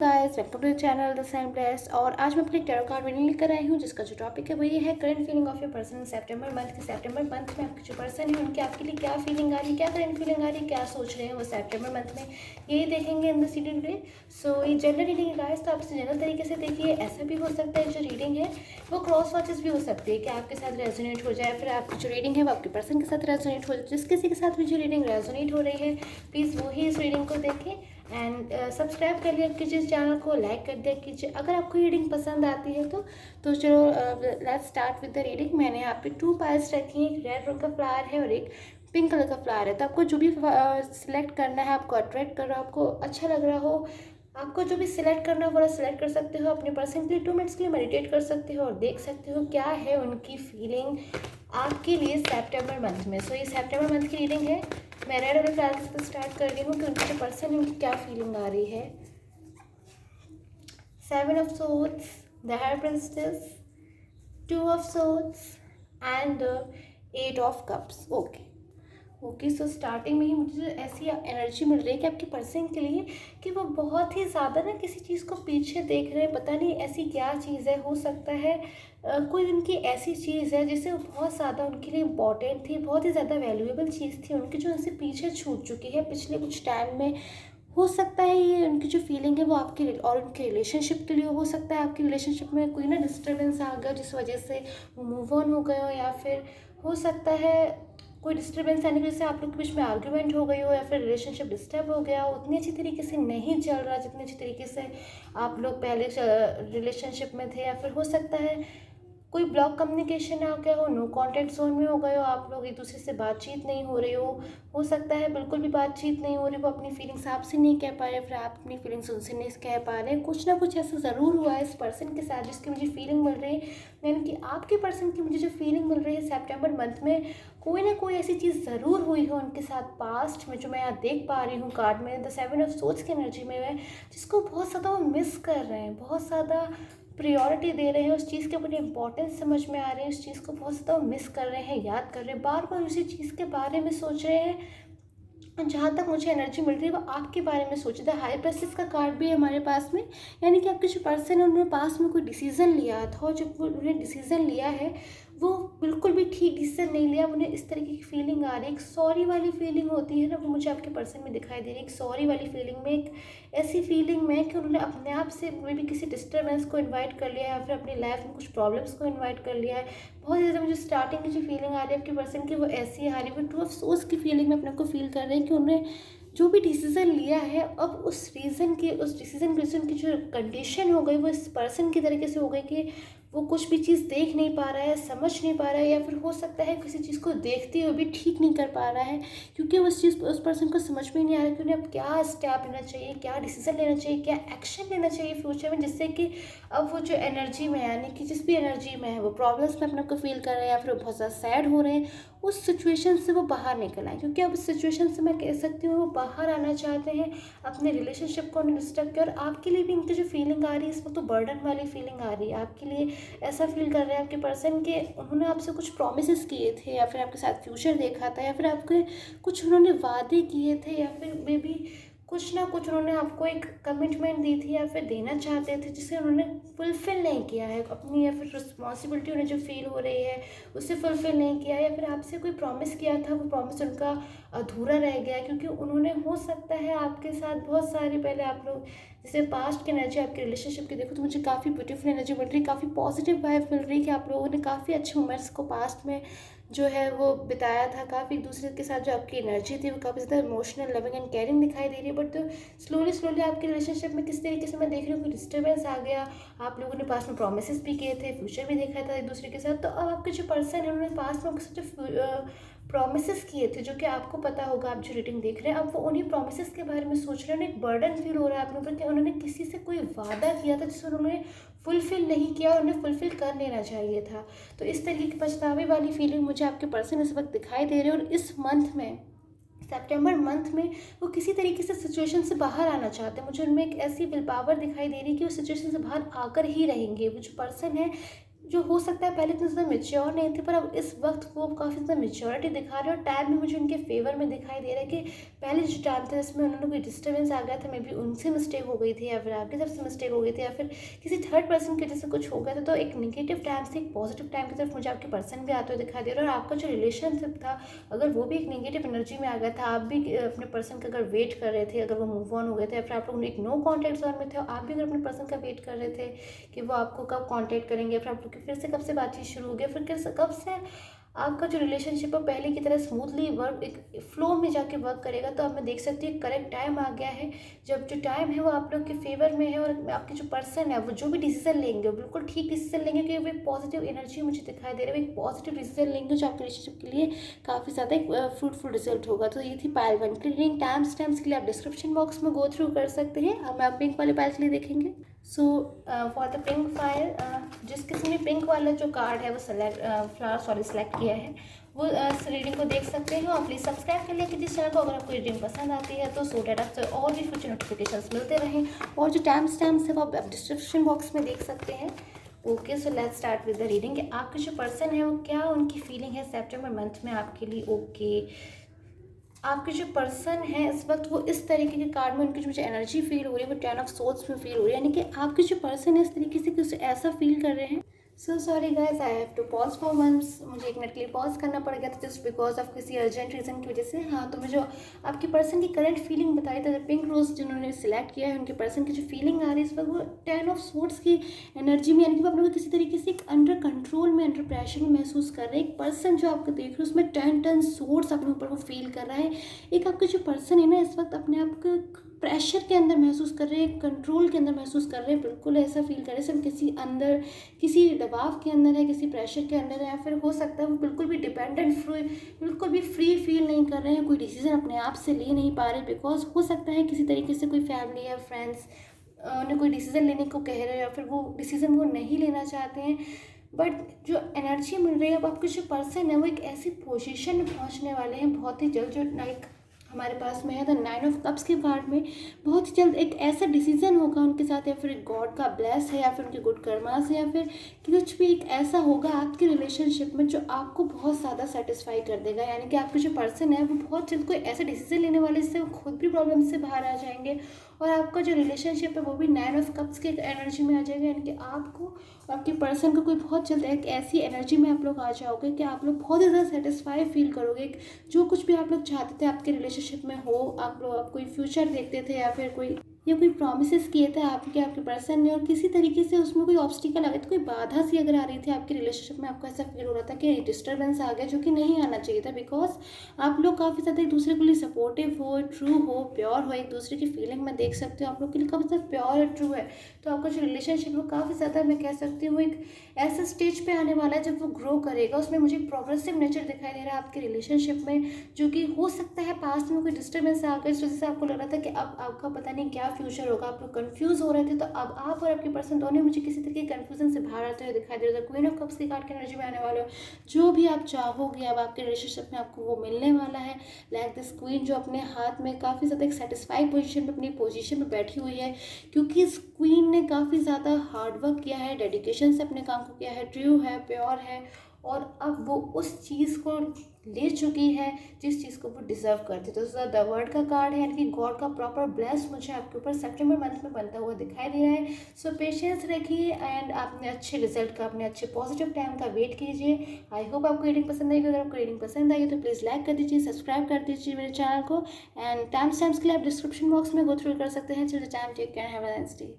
Guys welcome to the channel the sign blessed. और आज मैं अपने टैरो कार्ड रीडिंग लेकर आई हूँ, जिसका जो टॉपिक है वो ये है current feeling of your person September month के। सितंबर मंथ में आपके जो पर्सन है उनकी आपके लिए क्या फीलिंग आ रही है, क्या करंट फीलिंग आ रही है, क्या सोच रहे हैं वो सितंबर मंथ में, यही देखेंगे इन द सीडी टुडे। सो ये जनरल रीडिंग है गाइस, तो आप इसे जनरल तरीके से देखिए। ऐसा भी हो सकता है जो रीडिंग है वो क्रॉस वॉचेस भी हो सकती है कि आपके साथ रेजोनेट हो जाए, फिर आपकी जो रीडिंग है वो आपके पर्सन के साथ रेजोनेट हो जाए। जिस किसी के साथ भी जो रीडिंग रेजोनेट हो रही है प्लीज़ वो ही इस रीडिंग को देखें एंड सब्सक्राइब कर लिया कीजिए इस चैनल को, लाइक कर दिया कीजिए अगर आपको रीडिंग पसंद आती है तो चलो let's start with the reading. मैंने यहाँ पे 2 पाइल्स रखी हैं, एक रेड रंग का फ्लावर है और एक पिंक कलर का फ्लावर है। तो आपको जो भी सिलेक्ट करना है, आपको अट्रैक्ट कर रहा हो, आपको अच्छा लग रहा हो, आपको जो भी सिलेक्ट करना हो वो सिलेक्ट कर सकते हो। अपने पर्सन के लिए 2 मिनट्स के लिए मेडिटेट कर सकते हो और देख सकते हो क्या है उनकी फीलिंग आपके लिए सितंबर मंथ में। सो ये सितंबर मंथ की रीडिंग है। मैं रेड वाले फ्लावर से स्टार्ट कर रही हूँ कि उनके जो पर्सन है उनकी क्या फीलिंग आ रही है। 7 of swords, the high princess, 2 of swords and 8 of cups. Okay so starting में ही मुझे ऐसी एनर्जी मिल रही है कि आपके पर्सन के लिए कि वो बहुत ही ज़्यादा ना किसी चीज़ को पीछे देख रहे हैं। पता नहीं ऐसी क्या चीज़ है, हो सकता है कोई उनकी ऐसी चीज़ है जिसे वो बहुत ज़्यादा उनके लिए इम्पॉर्टेंट थी, बहुत ही ज़्यादा वैल्यूएबल चीज़ थी उनकी, जो उनसे पीछे छूट चुकी है पिछले कुछ टाइम में। हो सकता है ये उनकी जो फीलिंग है वो आपके और उनके रिलेशनशिप के लिए हो सकता है आपके रिलेशनशिप में कोई ना डिस्टर्बेंस आ गया जिस वजह से वो मूव ऑन हो गए हो, या फिर हो सकता है कोई डिस्टर्बेंस आने की वजह से आप लोग के बीच में आर्ग्यूमेंट हो गई हो, या फिर रिलेशनशिप डिस्टर्ब हो गया हो, उतनी अच्छी तरीके से नहीं चल रहा जितनी अच्छी तरीके से आप लोग पहले रिलेशनशिप में थे। या फिर हो सकता है कोई ब्लॉक कम्युनिकेशन आ गया हो, नो कॉन्टैक्ट जोन में हो गए हो, आप लोग एक दूसरे से बातचीत नहीं हो रही हो सकता है बिल्कुल भी बातचीत नहीं हो रही, वो अपनी फीलिंग्स आपसे नहीं कह पा रहे, फिर आप अपनी फीलिंग्स उनसे नहीं कह पा रहे। कुछ ना कुछ ऐसा ज़रूर हुआ है इस पर्सन के साथ जिसकी मुझे फीलिंग मिल रही है, यानी कि आपके पर्सन की मुझे जो फीलिंग मिल रही है सितंबर मंथ में कोई ना कोई ऐसी चीज़ ज़रूर हुई हो उनके साथ पास्ट में, जो मैं यहाँ देख पा रही हूँ कार्ड में द 7 ऑफ सोर्ड्स की एनर्जी में है, जिसको बहुत ज़्यादा वो मिस कर रहे हैं, बहुत ज़्यादा प्रायोरिटी दे रहे हैं उस चीज़ के ऊपर, इंपॉर्टेंस समझ में आ रही है, उस चीज़ को बहुत ज़्यादा मिस कर रहे हैं, याद कर रहे हैं, बार बार उसी चीज़ के बारे में सोच रहे हैं। जहाँ तक मुझे एनर्जी मिल रही है वो आपके बारे में सोच रहे थे। हाई प्रेस्टिज का कार्ड भी है हमारे पास में, यानी कि आपके जो पर्सन है उन्होंने पास में कोई डिसीज़न लिया था और जब उन्होंने डिसीज़न लिया है वो बिल्कुल भी ठीक डिसीजन नहीं लिया। उन्हें इस तरीके की फीलिंग आ रही है, एक सॉरी वाली फीलिंग होती है ना, वो मुझे आपके पर्सन में दिखाई दे रही है। एक सॉरी वाली फीलिंग में, एक ऐसी फीलिंग में कि उन्होंने अपने आप से मे भी किसी डिस्टर्बेंस को इन्वाइट कर लिया है, या फिर अपनी लाइफ में कुछ प्रॉब्लम्स को इन्वाइट कर लिया है। बहुत ज़्यादा मुझे स्टार्टिंग की जो फीलिंग आ रही है आपके पर्सन की वो ऐसी आ रही है, वो 2 अफसोस की फीलिंग में अपने को फील कर रहे हैं कि उन्होंने जो भी डिसीज़न लिया है अब उस डिसीज़न की वजह से उनकी जो कंडीशन हो गई वो इस पर्सन की तरीके से हो गई कि वो कुछ भी चीज़ देख नहीं पा रहा है, समझ नहीं पा रहा है, या फिर हो सकता है किसी चीज़ को देखते हुए भी ठीक नहीं कर पा रहा है, क्योंकि उस पर्सन को समझ में नहीं आ रहा कि उन्हें अब क्या स्टेप लेना चाहिए, क्या डिसीजन लेना चाहिए, क्या एक्शन लेना चाहिए फ्यूचर में, जिससे कि अब वो जो एनर्जी में, यानी कि जिस भी एनर्जी में है वो प्रॉब्लम्स में अपने को फील कर रहे हैं या फिर वो बहुत ज़्यादा सैड हो रहे हैं, उस सिचुएशन से वो बाहर निकल आए। क्योंकि अब उस सिचुएशन से मैं कह सकती हूँ वो बाहर आना चाहते हैं, अपने रिलेशनशिप को डिस्टर्ब किया। और आपके लिए भी इनकी जो फीलिंग आ रही है इसमें तो बर्डन वाली फीलिंग आ रही है आपके लिए। ऐसा फील कर रहे हैं आपके पर्सन के उन्होंने आपसे कुछ प्रॉमिसेस किए थे, या फिर आपके साथ फ्यूचर देखा था, या फिर आपके कुछ उन्होंने वादे किए थे, या फिर मे बी कुछ ना कुछ उन्होंने आपको एक कमिटमेंट दी थी या फिर देना चाहते थे जिसे उन्होंने फुलफ़िल नहीं किया है अपनी, या फिर रिस्पॉन्सिबिलिटी उन्हें जो फील हो रही है उसे फुलफ़िल नहीं किया, या फिर आपसे कोई प्रॉमिस किया था वो प्रॉमिस उनका अधूरा रह गया। क्योंकि उन्होंने हो सकता है आपके साथ बहुत सारी पहले आप लोग जैसे पास्ट की एनर्जी आपके रिलेशनशिप की देखो तो मुझे काफ़ी ब्यूटीफुल एनर्जी मिल रही है, काफ़ी पॉजिटिव वाइब मिल रही है कि आप लोगों ने काफ़ी अच्छे मोमेंट्स को पास्ट में जो है वो बिताया था, काफ़ी एक दूसरे के साथ जो आपकी एनर्जी थी वो काफ़ी ज़्यादा इमोशनल लविंग एंड केयरिंग दिखाई दे रही है। बट स्लोली आपके रिलेशनशिप में किस तरीके से मैं देख रही हूँ कि डिस्टर्बेंस आ गया। आप लोगों ने पास में प्रॉमिसेस भी किए थे, फ्यूचर भी देखा था एक दूसरे के साथ, तो अब आपके जो पर्सन है उन्होंने पास में आपके साथ जो प्रॉमिसेस किए थे जो कि आपको पता होगा, आप जो रीडिंग देख रहे हैं अब वो उन्हीं प्रॉमिसेस के बारे में सोच रहे हैं। उन्हें एक बर्डन फील हो रहा है अपने ऊपर कि उन्होंने किसी से कोई वादा किया था जिसे उन्होंने फुलफ़िल नहीं किया और उन्हें फुलफ़िल कर लेना चाहिए था। तो इस तरीके की पछतावे वाली फीलिंग मुझे आपके पर्सन इस वक्त दिखाई दे रहे हैं। और इस मंथ में सितंबर मंथ में वो किसी तरीके से सिचुएशन से बाहर आना चाहते हैं। मुझे उनमें एक ऐसी विल पावर दिखाई दे रही है कि वो सिचुएशन से बाहर आकर ही रहेंगे। वो जो पर्सन है जो हो सकता है पहले इतने ज़्यादा मेच्योर नहीं थे, पर अब इस वक्त वो काफ़ी ज़्यादा मेच्योरिटी दिखा रहे हैं और टाइम भी मुझे उनके फेवर में दिखाई दे रहा है कि पहले जो टाइम था जिसमें उन्होंने कोई डिस्टर्बेंस आ गया था, मे बी उनसे मिस्टेक हो गई थी या फिर आपकी तरफ से मिस्टेक हो गई थी या फिर किसी थर्ड पर्सन की वजह से कुछ हो गया था, तो एक नेगेटिव टाइम से एक पॉजिटिव टाइम की तरफ मुझे आपके पर्सन भी आते हुए दिखाई दे रहा है। और आपका जो रिलेशनशिप था, अगर वो भी एक नेगेटिव एनर्जी में आ गया था, आप भी अपने पर्सन का अगर वेट कर रहे थे, अगर वो मूव ऑन हो गए थे या फिर आप लोग एक नो कॉन्टैक्ट जोन में थे, आप भी अगर अपने पर्सन का वेट कर रहे थे कि वो आपको कब कांटेक्ट करेंगे, फिर आप लोग की फिर से कब से बातचीत शुरू होगी, फिर कब से आपका जो रिलेशनशिप है पहले की तरह स्मूथली वर्क एक फ्लो में जाके वर्क करेगा। तो आप मैं देख सकती हूँ करेक्ट टाइम आ गया है, जब जो टाइम है वो आप लोग के फेवर में है और आपके जो पर्सन है वो जो भी डिसीजन लेंगे वो बिल्कुल ठीक डिसीजन लेंगे, कि वो एक पॉजिटिव एनर्जी मुझे दिखाई दे रही है, वो एक पॉजिटिव डिसीजन लेंगे जो आपके रिलेशनशिप के लिए काफ़ी ज़्यादा एक फ्रूटफुल रिजल्ट होगा। तो ये थी पायल 1 की रीडिंग। टाइम्स के लिए आप डिस्क्रिप्शन बॉक्स में गो थ्रू कर सकते हैं। अब आप पिंक वाले पायल के लिए देखेंगे। So for the pink fire, जिस किसी ने पिंक वाला जो कार्ड है वो सेलेक्ट किया है, वो रीडिंग को देख सकते हैं। और प्लीज़ सब्सक्राइब कर लिया कि जिस चैनल को, अगर आपको रीडिंग पसंद आती है तो सो डैट आपसे और भी कुछ नोटिफिकेशंस मिलते रहें। और जो टाइम्स है वो आप डिस्क्रिप्शन बॉक्स में देख सकते हैं। Okay, so let's start with the reading. आपके जो पर्सन है वो क्या उनकी फीलिंग है सेप्टेम्बर मंथ में आपके लिए। ओके, आपके जो पर्सन है इस वक्त वो इस तरीके के कार्ड में उनकी जो मुझे एनर्जी फील हो रही है वो 10 ऑफ सोर्ड्स में फील हो रही है, यानी कि आपके जो पर्सन है इस तरीके से कुछ ऐसा फील कर रहे हैं। So sorry guys, I have to pause for once. मुझे एक मिनट के लिए पॉज करना पड़ गया था जस्ट बिकॉज ऑफ किसी अर्जेंट रीज़न की वजह से। हाँ, तो मुझे आपके पर्सन की करंट फीलिंग बताई था। पिंक रोज जिन्होंने सिलेक्ट किया है उनके पर्सन की जो फीलिंग आ रही है इस वक्त वो 10 ऑफ सोर्ड्स की एनर्जी में, यानी कि वो आप लोग किसी तरीके से एक अंडर कंट्रोल में, अंडर प्रेशर में महसूस कर रहे हैं। एक पर्सन जो आपको देख रहे हो उसमें 10 सोर्ड्स अपने ऊपर वो फील कर रहा है। एक आपका जो पर्सन है ना इस वक्त अपने आप को प्रेशर के अंदर महसूस कर रहे हैं, कंट्रोल के अंदर महसूस कर रहे हैं, बिल्कुल ऐसा फील कर रहे हैं सब किसी दबाव के अंदर है, किसी प्रेशर के अंदर है, या फिर हो सकता है वो बिल्कुल भी बिल्कुल भी फ्री फील नहीं कर रहे हैं, कोई डिसीजन अपने आप से ले नहीं पा रहे, बिकॉज हो सकता है किसी तरीके से कोई फैमिली या फ्रेंड्स उन्हें कोई डिसीजन लेने को कह रहे हैं या फिर वो डिसीजन वो नहीं लेना चाहते हैं। बट जो एनर्जी मिल रही है अब आपके जो पर्सन है वो एक ऐसी पोजीशन में पहुंचने वाले हैं बहुत ही जल्द, जो लाइक हमारे पास में है द 9 ऑफ कप्स के कार्ड में। बहुत ही जल्द एक ऐसा डिसीजन होगा उनके साथ, या फिर गॉड का ब्लेस है, या फिर उनके गुड कर्मा से, या फिर कुछ भी एक ऐसा होगा आपके रिलेशनशिप में जो आपको बहुत ज़्यादा सेटिस्फाई कर देगा। यानी कि आपके जो पर्सन है वो बहुत जल्द कोई ऐसा डिसीजन लेने वाले जिससे वो खुद भी प्रॉब्लम से बाहर आ जाएंगे और आपका जो रिलेशनशिप है वो भी 9 ऑफ कप्स के एनर्जी में आ जाएगा। यानी कि आपको और आपके पर्सन को कोई बहुत जल्द एक ऐसी एनर्जी में आप लोग आ जाओगे कि आप लोग बहुत ज़्यादा सेटिस्फाई फील करोगे। जो कुछ भी आप लोग चाहते थे आपके रिलेशनशिप में हो, आप लोग आप कोई फ्यूचर देखते थे या कोई प्रॉमिसेस किए थे आपके पर्सन ने, और किसी तरीके से उसमें कोई ऑब्स्टिकल आ गया था, कोई बाधा सी अगर आ रही थी आपके रिलेशनशिप में, आपको ऐसा फील हो रहा था कि डिस्टर्बेंस आ गया जो कि नहीं आना चाहिए था, बिकॉज आप लोग काफ़ी ज़्यादा एक दूसरे के लिए सपोर्टिव हो, ट्रू हो, प्योर हो, एक दूसरे की फीलिंग में देख सकते हो आप लोग के लिए काफ़ी ज़्यादा प्योर और ट्रू है। तो आपका जो रिलेशनशिप है वो काफ़ी ज़्यादा मैं कह सकती हूँ एक ऐसा स्टेज पे आने वाला है जब वो ग्रो करेगा। उसमें मुझे एक प्रोग्रेसिव नेचर दिखाई दे रहा है आपके रिलेशनशिप में, जो कि हो सकता है पास्ट में कोई डिस्टर्बेंस आ गया इस वजह से आपको लग रहा था कि अब आपका पता नहीं क्या फ्यूचर होगा, आप लोग कंफ्यूज हो रहे थे। तो अब आप और आपके पर्सन दोनों मुझे किसी तरह के कंफ्यूजन से बाहर आते हुए दिखाई दे रहा था। क्वीन ऑफ कप्स के कार्ड की एनर्जी में आने वाले हो, जो भी आप चाहोगे अब आपके रिलेशनशिप में आपको वो मिलने वाला है। लाइक दिस क्वीन जो अपने हाथ में काफ़ी ज़्यादा एक सेटिस्फाइड पोजीशन पे अपनी पोजीशन पे बैठी हुई है, क्योंकि इस क्वीन ने काफ़ी ज़्यादा हार्डवर्क किया है, डेडिकेशन से अपने काम को किया है, ट्रू है, प्योर है, और अब वो उस चीज़ को ले चुकी है जिस चीज़ को वो डिज़र्व करती। तो द वर्ड का कार्ड है, यानी कि गॉड का प्रॉपर ब्लेस मुझे आपके ऊपर सितंबर मंथ में बनता हुआ दिखाई दे रहा है। सो पेशेंस रखिए एंड आपने अच्छे रिजल्ट का, अपने अच्छे पॉजिटिव टाइम का वेट कीजिए। आई होप आपको रीडिंग पसंद आएगी। अगर आपको रीडिंग पसंद आई तो प्लीज़ लाइक कर दीजिए, सब्सक्राइब कर दीजिए मेरे चैनल को, एंड टाइम्स के लिए आप डिस्क्रिप्शन बॉक्स में गो थ्रू कर सकते हैं। Till the time, take care, have a nice day.